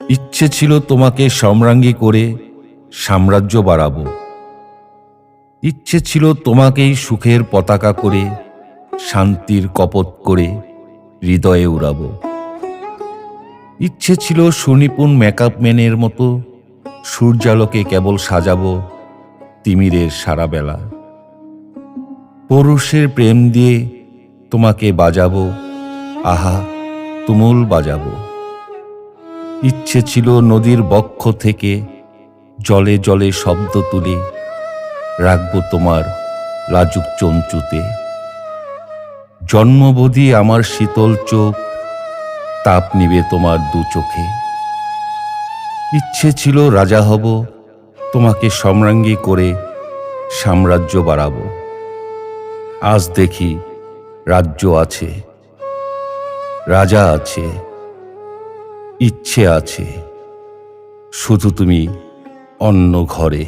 ইচ্ছে ছিল তোমাকে সম্রাঙ্গী করে সাম্রাজ্য বাড়াবো। ইচ্ছে ছিল তোমাকেই সুখের পতাকা করে শান্তির কপট করে হৃদয়ে উড়াবো। ইচ্ছে ছিল সুনিপুণ মেকআপ ম্যানের মতো সূর্যালোকে কেবল সাজাবো তিমিরের সারা বেলা। পৌরুষের প্রেম দিয়ে তোমাকে বাজাবো, আহা তুমুল বাজাবো। ইচ্ছে ছিল নদীর বক্ষ থেকে জলে জলে শব্দ তুলে রাখবো তোমার লাজুক চঞ্চুতে। জন্মবোধি আমার শীতল চোখ তাপ নিবে তোমার দু চোখে। ইচ্ছে ছিল রাজা হব, তোমাকে সম্রাঙ্গী করে সাম্রাজ্য বাড়াবো। আজ দেখি রাজ্য আছে, রাজা আছে, ইচ্ছে আছে, শুধু তুমি অন্য ঘরে।